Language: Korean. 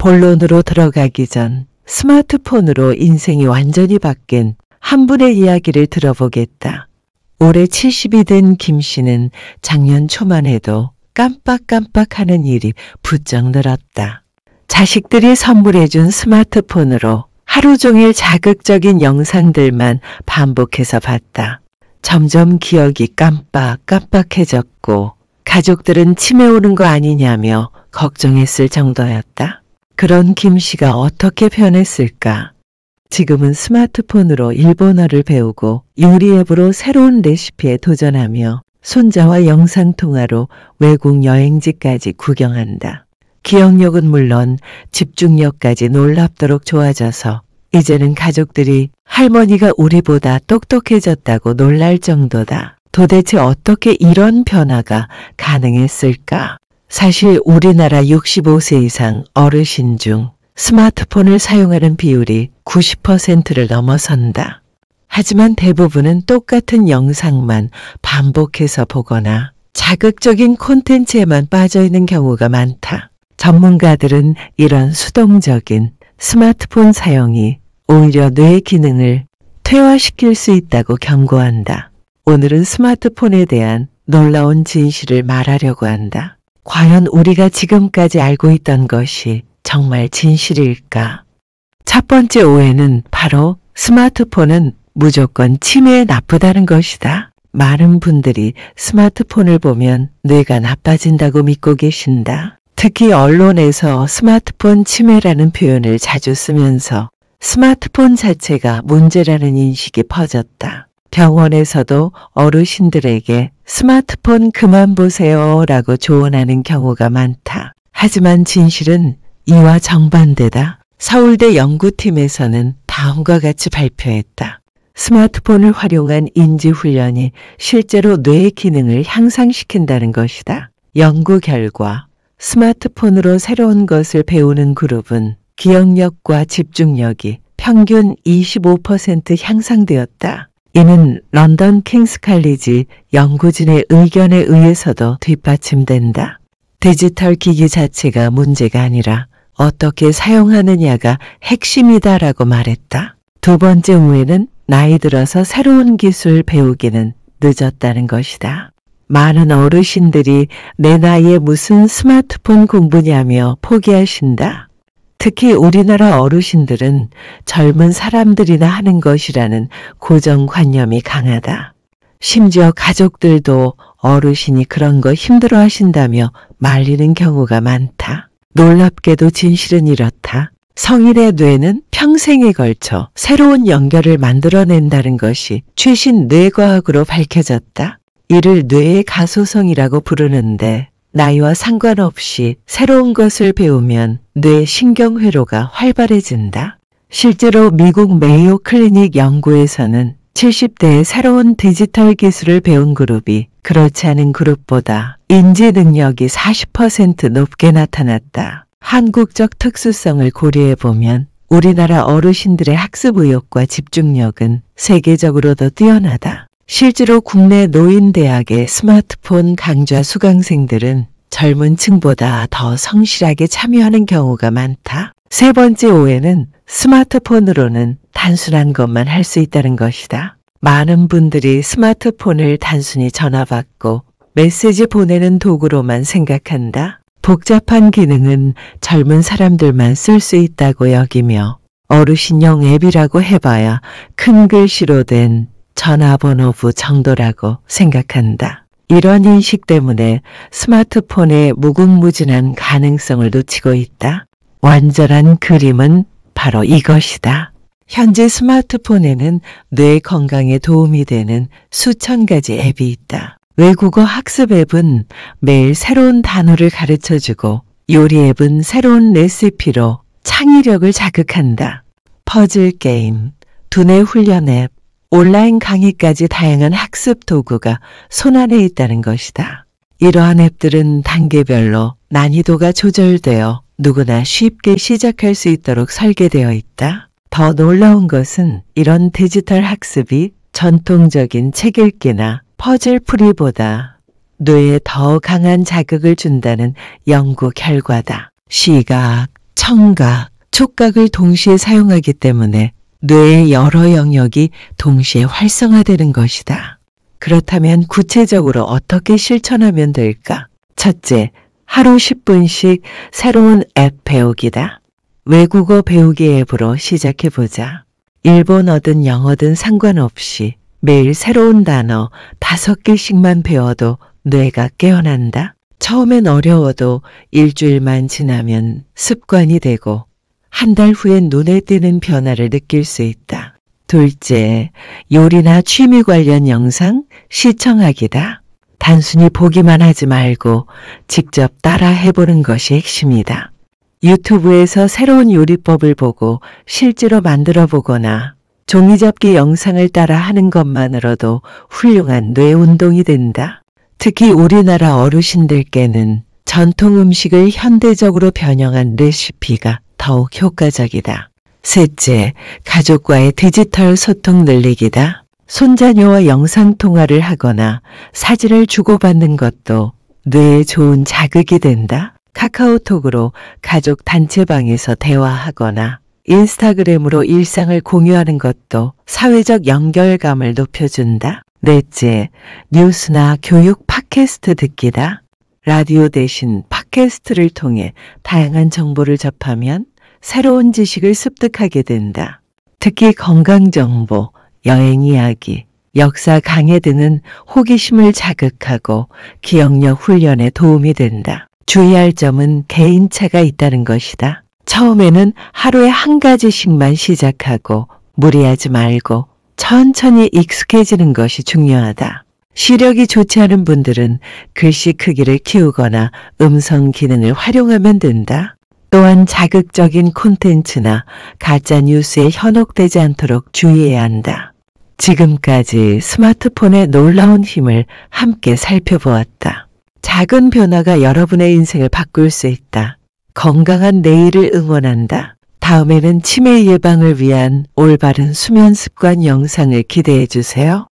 본론으로 들어가기 전 스마트폰으로 인생이 완전히 바뀐 한 분의 이야기를 들어보겠다. 올해 70이 된 김 씨는 작년 초만 해도 깜빡깜빡하는 일이 부쩍 늘었다. 자식들이 선물해준 스마트폰으로 하루 종일 자극적인 영상들만 반복해서 봤다. 점점 기억이 깜빡깜빡해졌고 가족들은 치매 오는 거 아니냐며 걱정했을 정도였다. 그런 김 씨가 어떻게 변했을까? 지금은 스마트폰으로 일본어를 배우고 요리 앱으로 새로운 레시피에 도전하며 손자와 영상통화로 외국 여행지까지 구경한다. 기억력은 물론 집중력까지 놀랍도록 좋아져서 이제는 가족들이 할머니가 우리보다 똑똑해졌다고 놀랄 정도다. 도대체 어떻게 이런 변화가 가능했을까? 사실 우리나라 65세 이상 어르신 중 스마트폰을 사용하는 비율이 90%를 넘어선다. 하지만 대부분은 똑같은 영상만 반복해서 보거나 자극적인 콘텐츠에만 빠져있는 경우가 많다. 전문가들은 이런 수동적인 스마트폰 사용이 오히려 뇌의 기능을 퇴화시킬 수 있다고 경고한다. 오늘은 스마트폰에 대한 놀라운 진실을 말하려고 한다. 과연 우리가 지금까지 알고 있던 것이 정말 진실일까? 첫 번째 오해는 바로 스마트폰은 무조건 치매에 나쁘다는 것이다. 많은 분들이 스마트폰을 보면 뇌가 나빠진다고 믿고 계신다. 특히 언론에서 스마트폰 치매라는 표현을 자주 쓰면서 스마트폰 자체가 문제라는 인식이 퍼졌다. 병원에서도 어르신들에게 스마트폰 그만 보세요 라고 조언하는 경우가 많다. 하지만 진실은 이와 정반대다. 서울대 연구팀에서는 다음과 같이 발표했다. 스마트폰을 활용한 인지훈련이 실제로 뇌의 기능을 향상시킨다는 것이다. 연구 결과 스마트폰으로 새로운 것을 배우는 그룹은 기억력과 집중력이 평균 25% 향상되었다. 이는 런던 킹스 칼리지 연구진의 의견에 의해서도 뒷받침된다. 디지털 기기 자체가 문제가 아니라 어떻게 사용하느냐가 핵심이다라고 말했다. 두 번째 오해는 나이 들어서 새로운 기술 배우기는 늦었다는 것이다. 많은 어르신들이 내 나이에 무슨 스마트폰 공부냐며 포기하신다. 특히 우리나라 어르신들은 젊은 사람들이나 하는 것이라는 고정관념이 강하다. 심지어 가족들도 어르신이 그런 거 힘들어 하신다며 말리는 경우가 많다. 놀랍게도 진실은 이렇다. 성인의 뇌는 평생에 걸쳐 새로운 연결을 만들어낸다는 것이 최신 뇌과학으로 밝혀졌다. 이를 뇌의 가소성이라고 부르는데 나이와 상관없이 새로운 것을 배우면 뇌 신경회로가 활발해진다. 실제로 미국 메이오 클리닉 연구에서는 70대의 새로운 디지털 기술을 배운 그룹이 그렇지 않은 그룹보다 인지 능력이 40% 높게 나타났다. 한국적 특수성을 고려해보면 우리나라 어르신들의 학습 의욕과 집중력은 세계적으로도 뛰어나다. 실제로 국내 노인대학의 스마트폰 강좌 수강생들은 젊은 층보다 더 성실하게 참여하는 경우가 많다. 세 번째 오해는 스마트폰으로는 단순한 것만 할 수 있다는 것이다. 많은 분들이 스마트폰을 단순히 전화받고 메시지 보내는 도구로만 생각한다. 복잡한 기능은 젊은 사람들만 쓸 수 있다고 여기며 어르신용 앱이라고 해봐야 큰 글씨로 된 전화번호부 정도라고 생각한다. 이런 인식 때문에 스마트폰의 무궁무진한 가능성을 놓치고 있다. 완전한 그림은 바로 이것이다. 현재 스마트폰에는 뇌 건강에 도움이 되는 수천 가지 앱이 있다. 외국어 학습 앱은 매일 새로운 단어를 가르쳐주고 요리 앱은 새로운 레시피로 창의력을 자극한다. 퍼즐 게임, 두뇌 훈련 앱, 온라인 강의까지 다양한 학습 도구가 손안에 있다는 것이다. 이러한 앱들은 단계별로 난이도가 조절되어 누구나 쉽게 시작할 수 있도록 설계되어 있다. 더 놀라운 것은 이런 디지털 학습이 전통적인 책 읽기나 퍼즐 풀이보다 뇌에 더 강한 자극을 준다는 연구 결과다. 시각, 청각, 촉각을 동시에 사용하기 때문에 뇌의 여러 영역이 동시에 활성화되는 것이다. 그렇다면 구체적으로 어떻게 실천하면 될까? 첫째, 하루 10분씩 새로운 앱 배우기다. 외국어 배우기 앱으로 시작해보자. 일본어든 영어든 상관없이 매일 새로운 단어 5개씩만 배워도 뇌가 깨어난다. 처음엔 어려워도 일주일만 지나면 습관이 되고 한 달 후엔 눈에 띄는 변화를 느낄 수 있다. 둘째, 요리나 취미 관련 영상 시청하기다. 단순히 보기만 하지 말고 직접 따라 해보는 것이 핵심이다. 유튜브에서 새로운 요리법을 보고 실제로 만들어 보거나 종이접기 영상을 따라 하는 것만으로도 훌륭한 뇌 운동이 된다. 특히 우리나라 어르신들께는 전통 음식을 현대적으로 변형한 레시피가 더욱 효과적이다. 셋째, 가족과의 디지털 소통 늘리기다. 손자녀와 영상통화를 하거나 사진을 주고받는 것도 뇌에 좋은 자극이 된다. 카카오톡으로 가족 단체방에서 대화하거나 인스타그램으로 일상을 공유하는 것도 사회적 연결감을 높여준다. 넷째, 뉴스나 교육 팟캐스트 듣기다. 라디오 대신 팟캐스트를 통해 다양한 정보를 접하면 새로운 지식을 습득하게 된다. 특히 건강정보, 여행 이야기, 역사 강해 등은 호기심을 자극하고 기억력 훈련에 도움이 된다. 주의할 점은 개인차가 있다는 것이다. 처음에는 하루에 한 가지씩만 시작하고 무리하지 말고 천천히 익숙해지는 것이 중요하다. 시력이 좋지 않은 분들은 글씨 크기를 키우거나 음성 기능을 활용하면 된다. 또한 자극적인 콘텐츠나 가짜 뉴스에 현혹되지 않도록 주의해야 한다. 지금까지 스마트폰의 놀라운 힘을 함께 살펴보았다. 작은 변화가 여러분의 인생을 바꿀 수 있다. 건강한 내일을 응원한다. 다음에는 치매 예방을 위한 올바른 수면 습관 영상을 기대해 주세요.